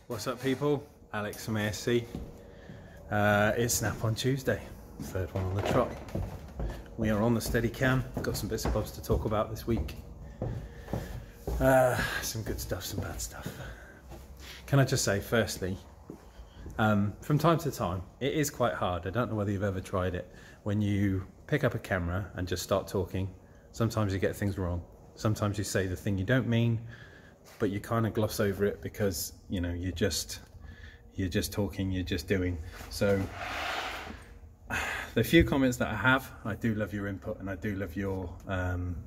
What's up, people? Alex from ASC. It's Snap on Tuesday, third one on the trot. We are on the Steadicam. Got some bits and bobs to talk about this week. Some good stuff, some bad stuff. Can I just say, firstly, from time to time, it is quite hard. I don't know whether you've ever tried it. When you pick up a camera and just start talking, sometimes you get things wrong. Sometimes you say the thing you don't mean, but you kind of gloss over it because, you know, you're just talking, you're just doing. So the few comments that I have, I do love your input and I do love your,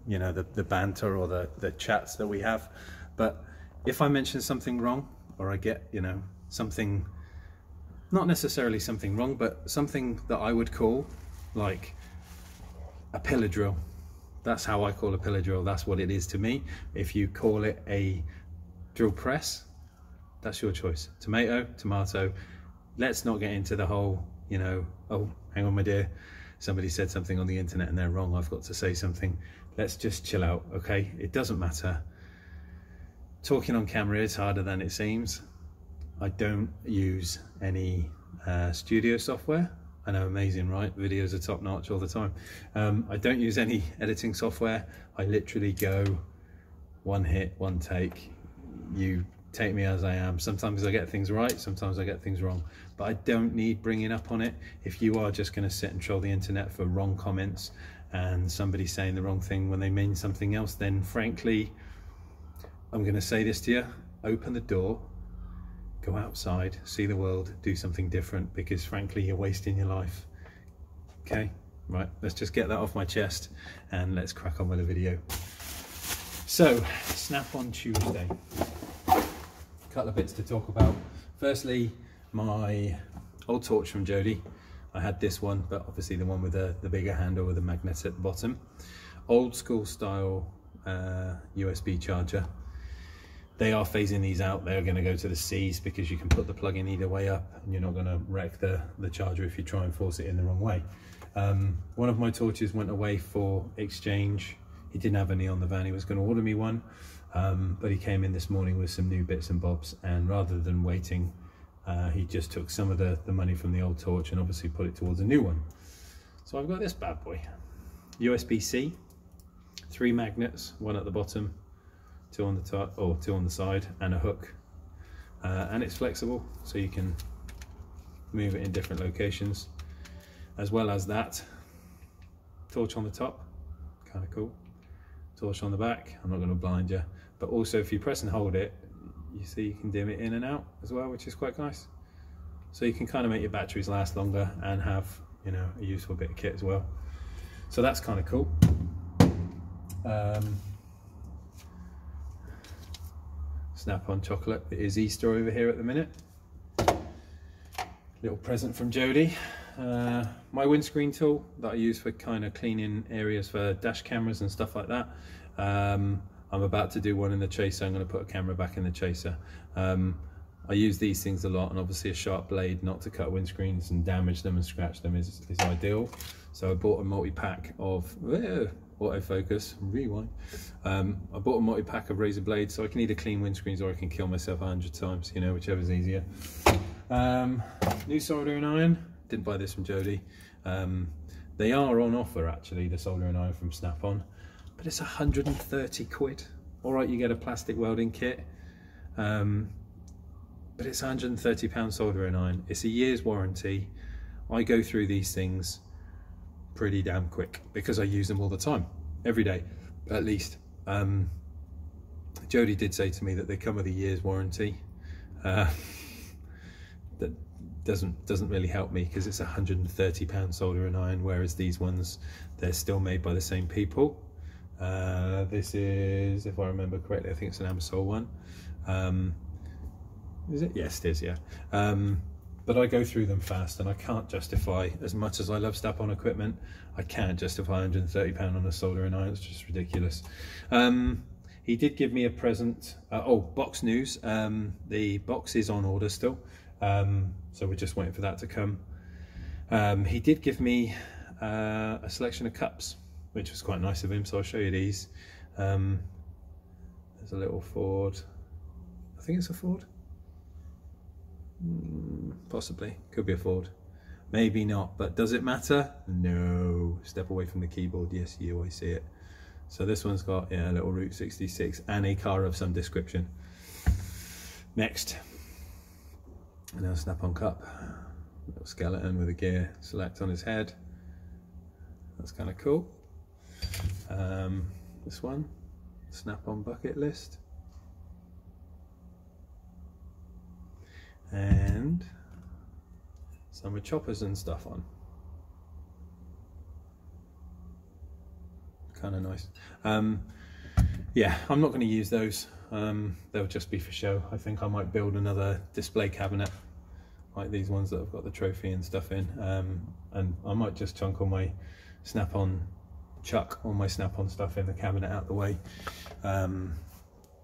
you know, the banter or the chats that we have. But if I mention something wrong, or I get, you know, something, not necessarily something wrong, but something that I would call like a pillar drill. That's how I call a pillar drill. That's what it is to me. If you call it a drill press, that's your choice. Tomato, tomato. Let's not get into the whole, you know, oh, hang on, my dear, somebody said something on the internet and they're wrong, I've got to say something. Let's just chill out, okay? It doesn't matter. Talking on camera is harder than it seems. I don't use any studio software. I know, amazing, right? Videos are top notch all the time. I don't use any editing software. I literally go one hit, one take. You take me as I am. Sometimes I get things right, sometimes I get things wrong, but I don't need bringing up on it. If you are just going to sit and troll the internet for wrong comments and somebody saying the wrong thing when they mean something else, then frankly, I'm going to say this to you: open the door, go outside, see the world, do something different, because frankly you're wasting your life. Okay, right, let's just get that off my chest and let's crack on with the video. So, Snap on Tuesday. Couple of bits to talk about. Firstly, my old torch from Jody. I had this one, but obviously the one with the bigger handle with the magnet at the bottom. Old school style USB charger. They are phasing these out. They're going to go to the C's because you can put the plug in either way up and you're not going to wreck the charger if you try and force it in the wrong way. One of my torches went away for exchange. He didn't have any on the van. He was going to order me one, but he came in this morning with some new bits and bobs, and rather than waiting, he just took some of the money from the old torch and obviously put it towards a new one. So I've got this bad boy. USB-C, 3 magnets, one at the bottom, 2 on the top, or 2 on the side, and a hook. And it's flexible, so you can move it in different locations. As well as that, torch on the top, kind of cool. Torch on the back, I'm not going to blind you, but also if you press and hold it, you see you can dim it in and out as well, which is quite nice. So you can kind of make your batteries last longer and have, you know, a useful bit of kit as well. So that's kind of cool. Snap on chocolate. It is Easter over here at the minute. Little present from Jody. My windscreen tool that I use for kind of cleaning areas for dash cameras and stuff like that. I'm about to do one in the Chaser. I'm going to put a camera back in the Chaser. I use these things a lot, and obviously a sharp blade not to cut windscreens and damage them and scratch them is ideal. So I bought a multi-pack of autofocus, rewind. I bought a multi-pack of razor blades so I can either clean windscreens or I can kill myself 100 times, you know, whichever's easier. New soldering iron. Didn't buy this from Jody. They are on offer actually, the soldering iron from Snap-on, but it's 130 quid. All right, you get a plastic welding kit, but it's £130 soldering iron. It's a year's warranty. I go through these things pretty damn quick because I use them all the time, every day at least. Jody did say to me that they come with a year's warranty. That doesn't really help me because it's £130 soldering iron, whereas these ones, they're still made by the same people. This is, if I remember correctly, I think it's an Amsol one. Is it? Yes, it is, yeah. But I go through them fast, and I can't justify, as much as I love Snap-on equipment, I can't justify £130 on a soldering iron. It's just ridiculous. He did give me a present. Oh, box news. The box is on order still. So we're just waiting for that to come. He did give me a selection of cups, which was quite nice of him, so I'll show you these. There's a little Ford, I think it's a Ford. Possibly, could be a Ford. Maybe not, but does it matter? No. Step away from the keyboard. Yes, you always see it. So this one's got, yeah, a little Route 66 and a car of some description. Next. And now snap-on cup. Little skeleton with a gear select on his head. That's kind of cool. This one, snap-on bucket list. And some with choppers and stuff on. Kind of nice. Yeah, I'm not going to use those. They'll just be for show. I think I might build another display cabinet like these ones that I've got the trophy and stuff in, and I might just chunk all my snap-on, chuck all my snap-on stuff in the cabinet out the way,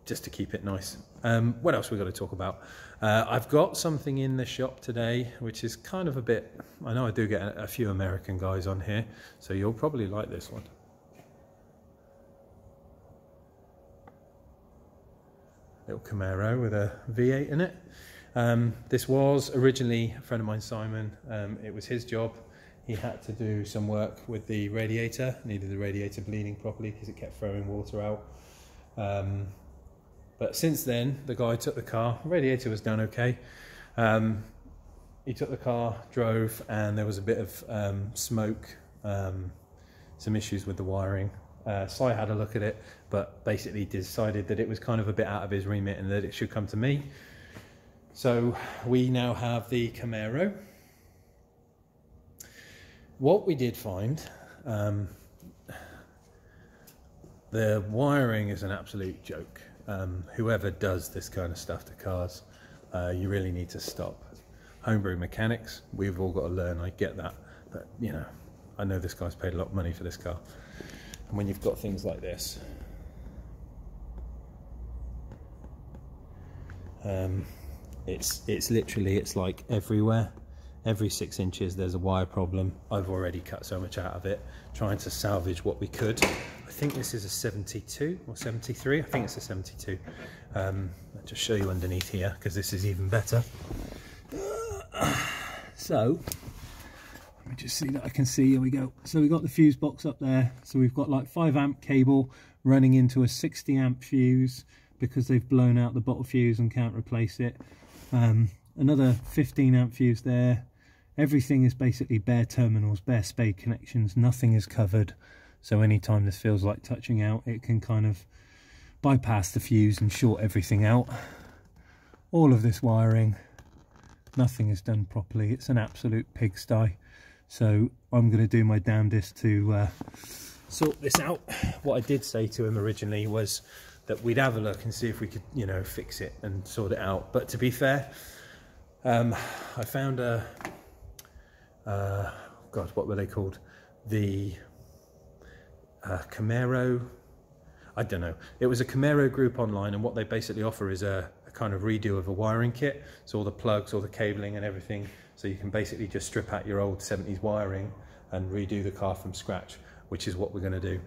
just to keep it nice. What else we got to talk about? I've got something in the shop today which is kind of a bit, I know I do get a few American guys on here, so you'll probably like this one. Little Camaro with a V8 in it. This was originally a friend of mine, Simon. It was his job. He had to do some work with the radiator, needed the radiator bleeding properly because it kept throwing water out. But since then, the guy took the car, the radiator was done okay. He took the car, drove, and there was a bit of smoke, some issues with the wiring. So I had a look at it, but basically decided that it was kind of a bit out of his remit and that it should come to me. So we now have the Camaro. What we did find, the wiring is an absolute joke. Whoever does this kind of stuff to cars, you really need to stop. Homebrew mechanics, we've all got to learn, I get that. But, you know, I know this guy's paid a lot of money for this car. And when you've got things like this, it's literally, it's like everywhere. Every 6 inches there's a wire problem. I've already cut so much out of it, trying to salvage what we could. I think this is a 72 or 73. I think it's a 72. I'll just show you underneath here because this is even better. So let me just see that I can see. Here we go. So we've got the fuse box up there. So we've got like 5 amp cable running into a 60 amp fuse because they've blown out the bottle fuse and can't replace it. Another 15 amp fuse there. Everything is basically bare terminals, bare spade connections. Nothing is covered. So anytime this feels like touching out, it can kind of bypass the fuse and short everything out. All of this wiring, nothing is done properly. It's an absolute pigsty. So I'm going to do my damnedest to sort this out. What I did say to him originally was that we'd have a look and see if we could, you know, fix it and sort it out. But to be fair, I found a, God, what were they called? The Camaro, I don't know. It was a Camaro group online, and what they basically offer is a kind of redo of a wiring kit. So all the plugs, all the cabling and everything. So you can basically just strip out your old 70s wiring and redo the car from scratch, which is what we're going to do.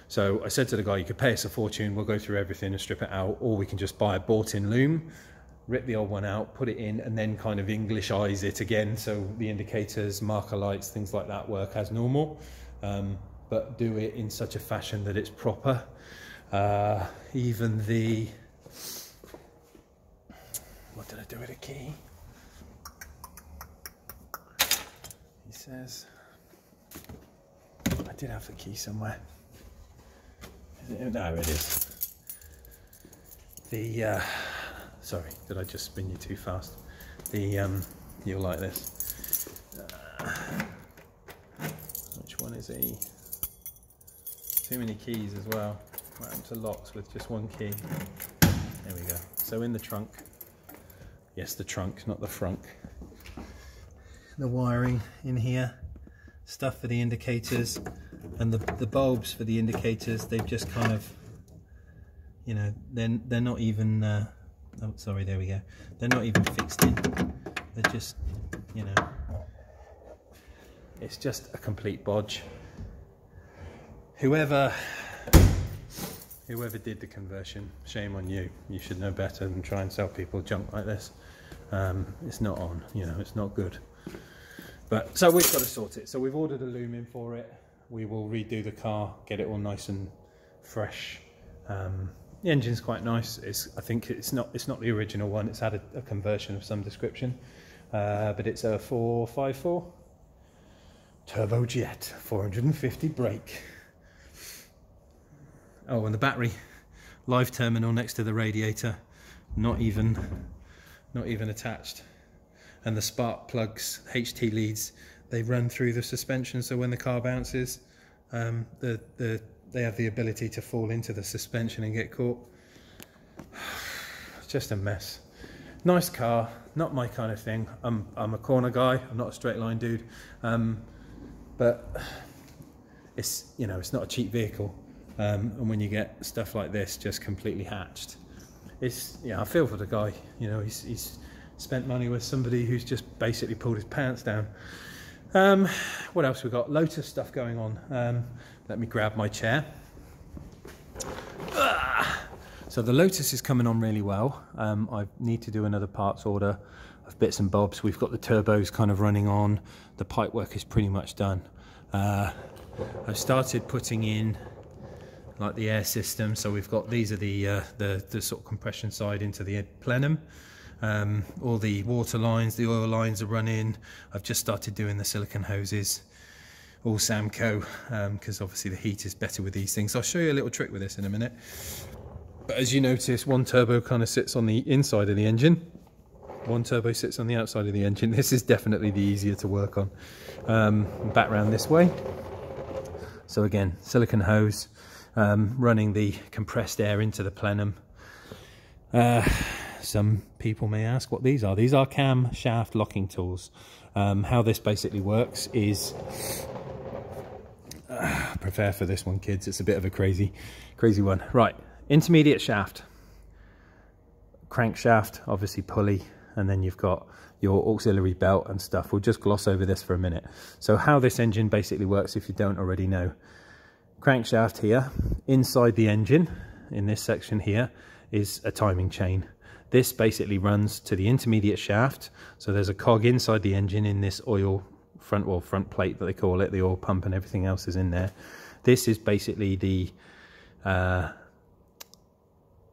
So I said to the guy, you could pay us a fortune, we'll go through everything and strip it out, or we can just buy a bought-in loom, rip the old one out, put it in, and then kind of English eyes it again, so the indicators, marker lights, things like that work as normal, but do it in such a fashion that it's proper. Even the, what did I do with the key? He says, I did have the key somewhere. No, it is. The, sorry, did I just spin you too fast? The, you'll like this. Which one is he? Too many keys as well. Right up to locks with just one key. There we go. So in the trunk. Yes, the trunk, not the frunk. The wiring in here. Stuff for the indicators. And the bulbs for the indicators, they've just kind of, you know, they're not even, oh sorry, there we go. They're not even fixed in. They're just, you know, it's just a complete bodge. Whoever did the conversion, shame on you. You should know better than try and sell people junk like this. It's not on, you know, it's not good. But so we've got to sort it. So we've ordered a loom in for it. We will redo the car, get it all nice and fresh. The engine's quite nice. I think it's not the original one. It's had a conversion of some description, but it's a 454 turbojet, 450 brake. Oh, and the battery live terminal next to the radiator, not even attached. And the spark plugs, HT leads, they run through the suspension, so when the car bounces, they have the ability to fall into the suspension and get caught. It's just a mess. Nice car, not my kind of thing. I'm a corner guy, I'm not a straight line dude, but it's, you know, it's not a cheap vehicle, and when you get stuff like this just completely hatched, it's, yeah, I feel for the guy. You know, he's spent money with somebody who's just basically pulled his pants down. What else we got? Lotus stuff going on. Let me grab my chair. So the Lotus is coming on really well. I need to do another parts order of bits and bobs. We've got the turbos kind of running on. The pipe work is pretty much done. I've started putting in like the air system. So we've got, these are the sort of compression side into the plenum. All the water lines, the oil lines are running. I've just started doing the silicone hoses, all Samco, because obviously the heat is better with these things. I'll show you a little trick with this in a minute. But as you notice, one turbo kind of sits on the inside of the engine, one turbo sits on the outside of the engine. This is definitely the easier to work on. Back round this way. So again, silicone hose, running the compressed air into the plenum. Some people may ask what these are. These are cam shaft locking tools. How this basically works is, prepare for this one, kids. It's a bit of a crazy one. Right, intermediate shaft, crankshaft, obviously pulley, and then you've got your auxiliary belt and stuff. We'll just gloss over this for a minute. So how this engine basically works, if you don't already know, crankshaft here, inside the engine, in this section here, is a timing chain. This basically runs to the intermediate shaft. So there's a cog inside the engine in this oil front plate that they call it. The oil pump and everything else is in there. This is basically the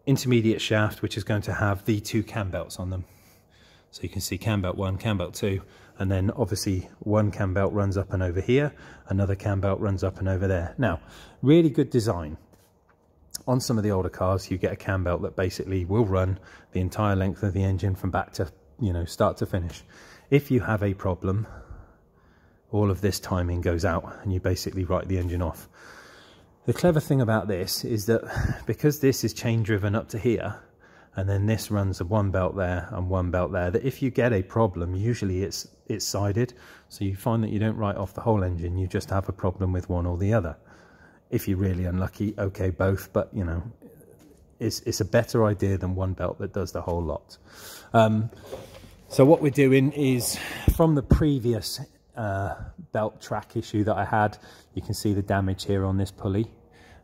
intermediate shaft, which is going to have the two cam belts on them. So you can see cam belt 1, cam belt 2, and then obviously one cam belt runs up and over here, another cam belt runs up and over there. Now, really good design. On some of the older cars, you get a cam belt that basically will run the entire length of the engine from back to, you know, start to finish. If you have a problem, all of this timing goes out and you basically write the engine off. The clever thing about this is that because this is chain driven up to here, and then this runs a one belt there and one belt there, that if you get a problem, usually it's sided. So you find that you don't write off the whole engine, you just have a problem with one or the other. If you're really unlucky, okay, both, but you know, it's a better idea than one belt that does the whole lot. So what we're doing is, from the previous belt track issue that I had, you can see the damage here on this pulley.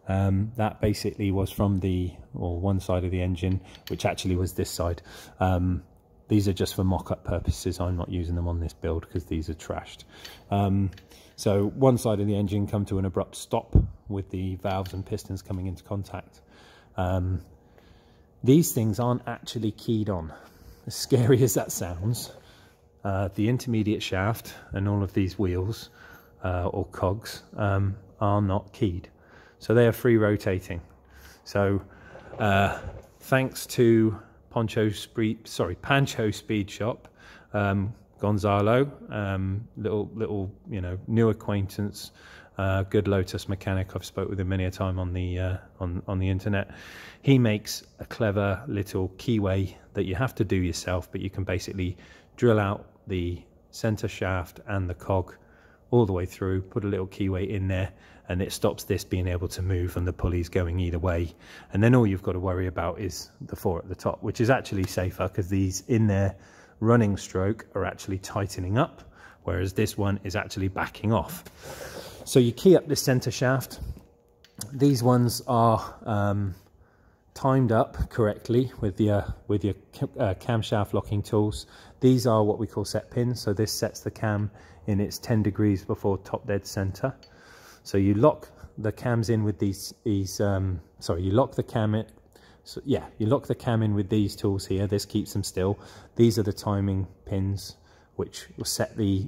That basically was from one side of the engine, which actually was this side. These are just for mock-up purposes. I'm not using them on this build because these are trashed. So one side of the engine come to an abrupt stop with the valves and pistons coming into contact. These things aren't actually keyed on. As scary as that sounds, the intermediate shaft and all of these wheels or cogs are not keyed. So they are free rotating. So thanks to Pancho Speed Shop, Gonzalo, little you know, new acquaintance, good Lotus mechanic. I've spoke with him many a time on the internet. He makes a clever little keyway that you have to do yourself, but you can basically drill out the center shaft and the cog all the way through, put a little keyway in there, and it stops this being able to move and the pulleys going either way. And then all you've got to worry about is the 4 at the top, which is actually safer because these in their running stroke are actually tightening up, whereas this one is actually backing off. So you key up this center shaft. These ones are timed up correctly with your camshaft locking tools. These are what we call set pins, so this sets the cam in its 10 degrees before top dead center. So you lock the cams in with you lock the cam in. So yeah, you lock the cam in with these tools here. This keeps them still. These are the timing pins which will set the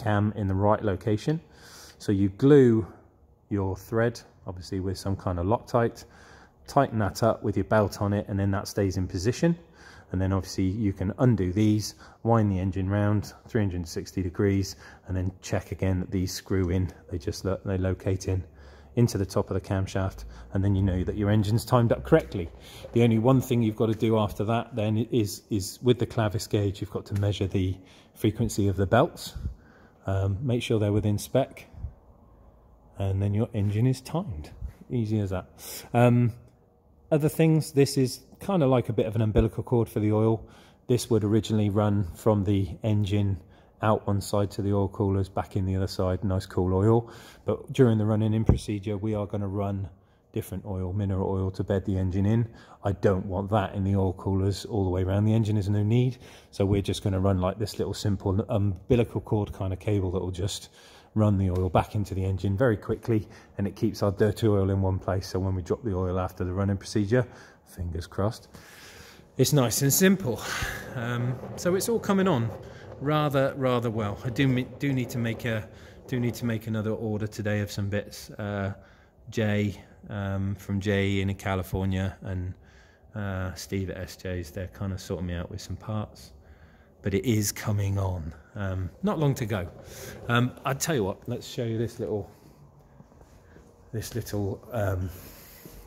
cam in the right location. So you glue your thread, obviously with some kind of Loctite, tighten that up with your belt on it, and then that stays in position. And then obviously you can undo these, wind the engine round 360 degrees, and then check again that these screw in. They locate into the top of the camshaft, and then you know that your engine's timed up correctly. The only one thing you've got to do after that then is with the clavis gauge, you've got to measure the frequency of the belts, make sure they're within spec, and then your engine is timed. Easy as that. Other things, this is kind of like a bit of an umbilical cord for the oil. This would originally run from the engine out one side to the oil coolers, back in the other side, nice cool oil. But during the running in procedure, we are going to run different oil, mineral oil, to bed the engine in. I don't want that in the oil coolers all the way around the engine, there's no need. So we're just going to run like this little simple umbilical cord kind of cable that will just run the oil back into the engine very quickly, and it keeps our dirty oil in one place, so when we drop the oil after the running procedure, fingers crossed, it's nice and simple. So it's all coming on rather well. I do need to make another order today of some bits. Jay from Jay in California and Steve at SJ's, they're kind of sorting me out with some parts, but it is coming on. Not long to go. I'll tell you what, let's show you this little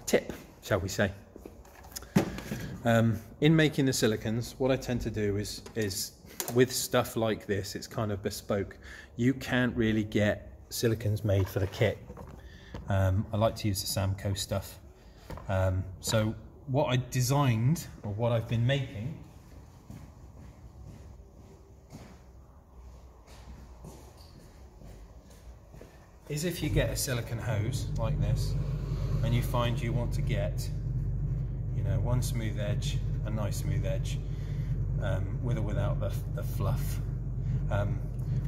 tip, shall we say. In making the silicons, what I tend to do is with stuff like this, it's kind of bespoke. You can't really get silicons made for the kit. I like to use the Samco stuff. So what I designed, or what I've been making, is if you get a silicone hose like this, and you find you want to get, you know, one smooth edge, a nice smooth edge, with or without the fluff.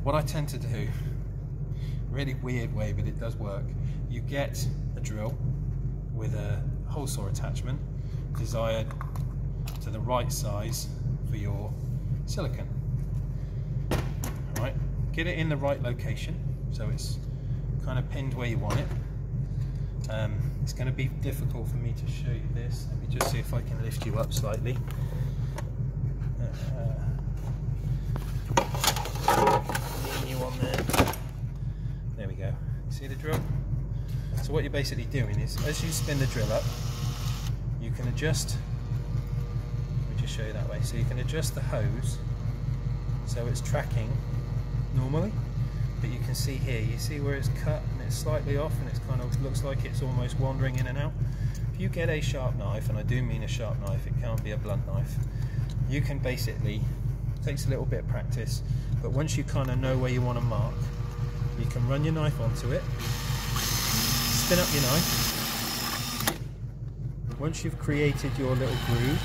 What I tend to do, really weird way, but it does work, you get a drill with a hole saw attachment desired to the right size for your silicone. Right, get it in the right location so it's kind of pinned where you want it. It's going to be difficult for me to show you this. Let me just see if I can lift you up slightly. You on there. There we go. You see the drill? So what you're basically doing is, as you spin the drill up, you can adjust. Let me just show you that way. So you can adjust the hose so it's tracking normally. But you can see here, you see where it's cut and it's slightly off, and it's kind of looks like it's almost wandering in and out. If you get a sharp knife, and I do mean a sharp knife, it can't be a blunt knife, you can basically, it takes a little bit of practice, but once you kind of know where you want to mark, you can run your knife onto it, spin up your knife. Once you've created your little groove,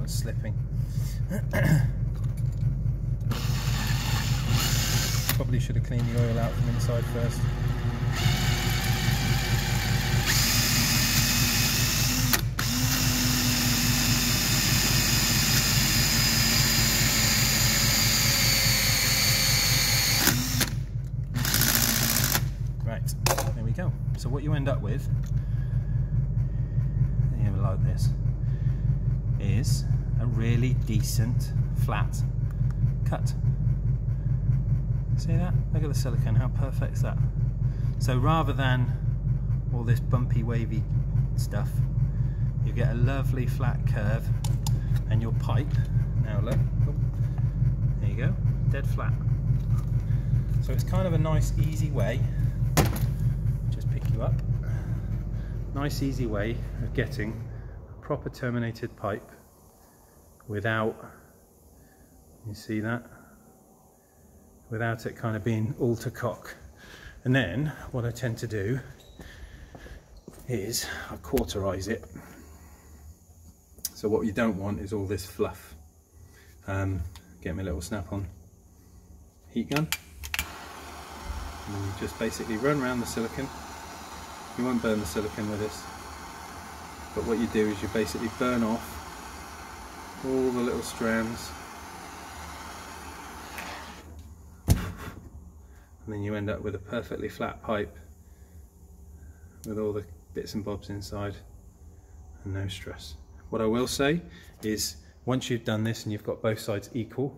slipping. Probably should have cleaned the oil out from inside first. Right, there we go. So what you end up with, like this, is a really decent flat cut. See that? Look at the silicone, how perfect is that? So rather than all this bumpy wavy stuff, you get a lovely flat curve, and your pipe, now look, oh, there you go, dead flat. So it's kind of a nice easy way, just pick you up, nice easy way of getting a proper terminated pipe without, you see that, without it kind of being all to cock. And then what I tend to do is I cauterize it. So what you don't want is all this fluff. Get me a little snap-on heat gun, and then you just basically run around the silicone. You won't burn the silicone with this, but what you do is you basically burn off all the little strands, and then you end up with a perfectly flat pipe with all the bits and bobs inside and no stress. What I will say is, once you've done this and you've got both sides equal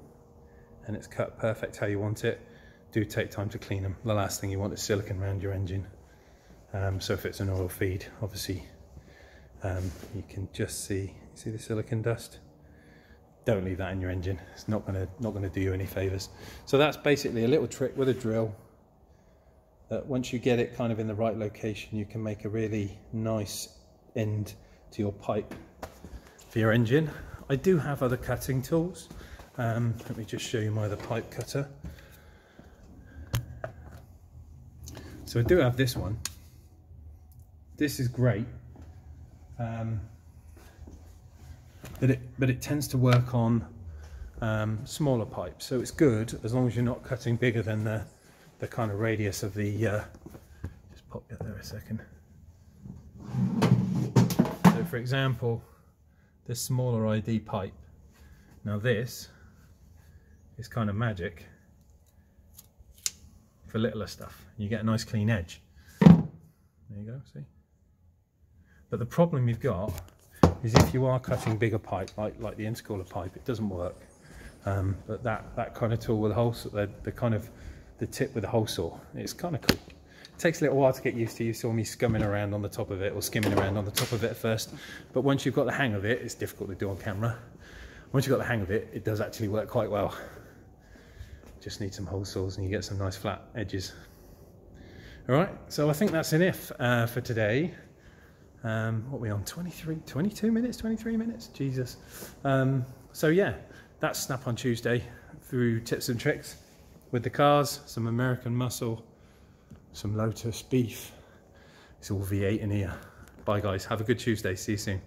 and it's cut perfect how you want it, do take time to clean them. The last thing you want is silicone around your engine. So if it's an oil feed, obviously you can just see the silicone dust. Don't leave that in your engine. It's not gonna do you any favors. So that's basically a little trick with a drill, that once you get it kind of in the right location, you can make a really nice end to your pipe for your engine. I do have other cutting tools. Let me just show you my other pipe cutter. So I do have this one. This is great, but it tends to work on smaller pipes, so it's good as long as you're not cutting bigger than the kind of radius of the just pop that there a second. So for example, this smaller ID pipe, now this is kind of magic for littler stuff. You get a nice clean edge. There you go, see? But the problem you've got is if you are cutting bigger pipe, like the intercooler pipe, it doesn't work. But that kind of tool with a hole saw, the tip with a hole saw, it's kind of cool. It takes a little while to get used to. You saw me scumming around on the top of it, or skimming around on the top of it at first. But once you've got the hang of it, it's difficult to do on camera. Once you've got the hang of it, it does actually work quite well. Just need some hole saws and you get some nice flat edges. All right, so I think that's enough for today. What are we on, 22 minutes, 23 minutes? Jesus. So yeah, that's Snap on Tuesday through tips and tricks with the cars, some American muscle, some Lotus beef. It's all V8 in here. Bye guys, have a good Tuesday, see you soon.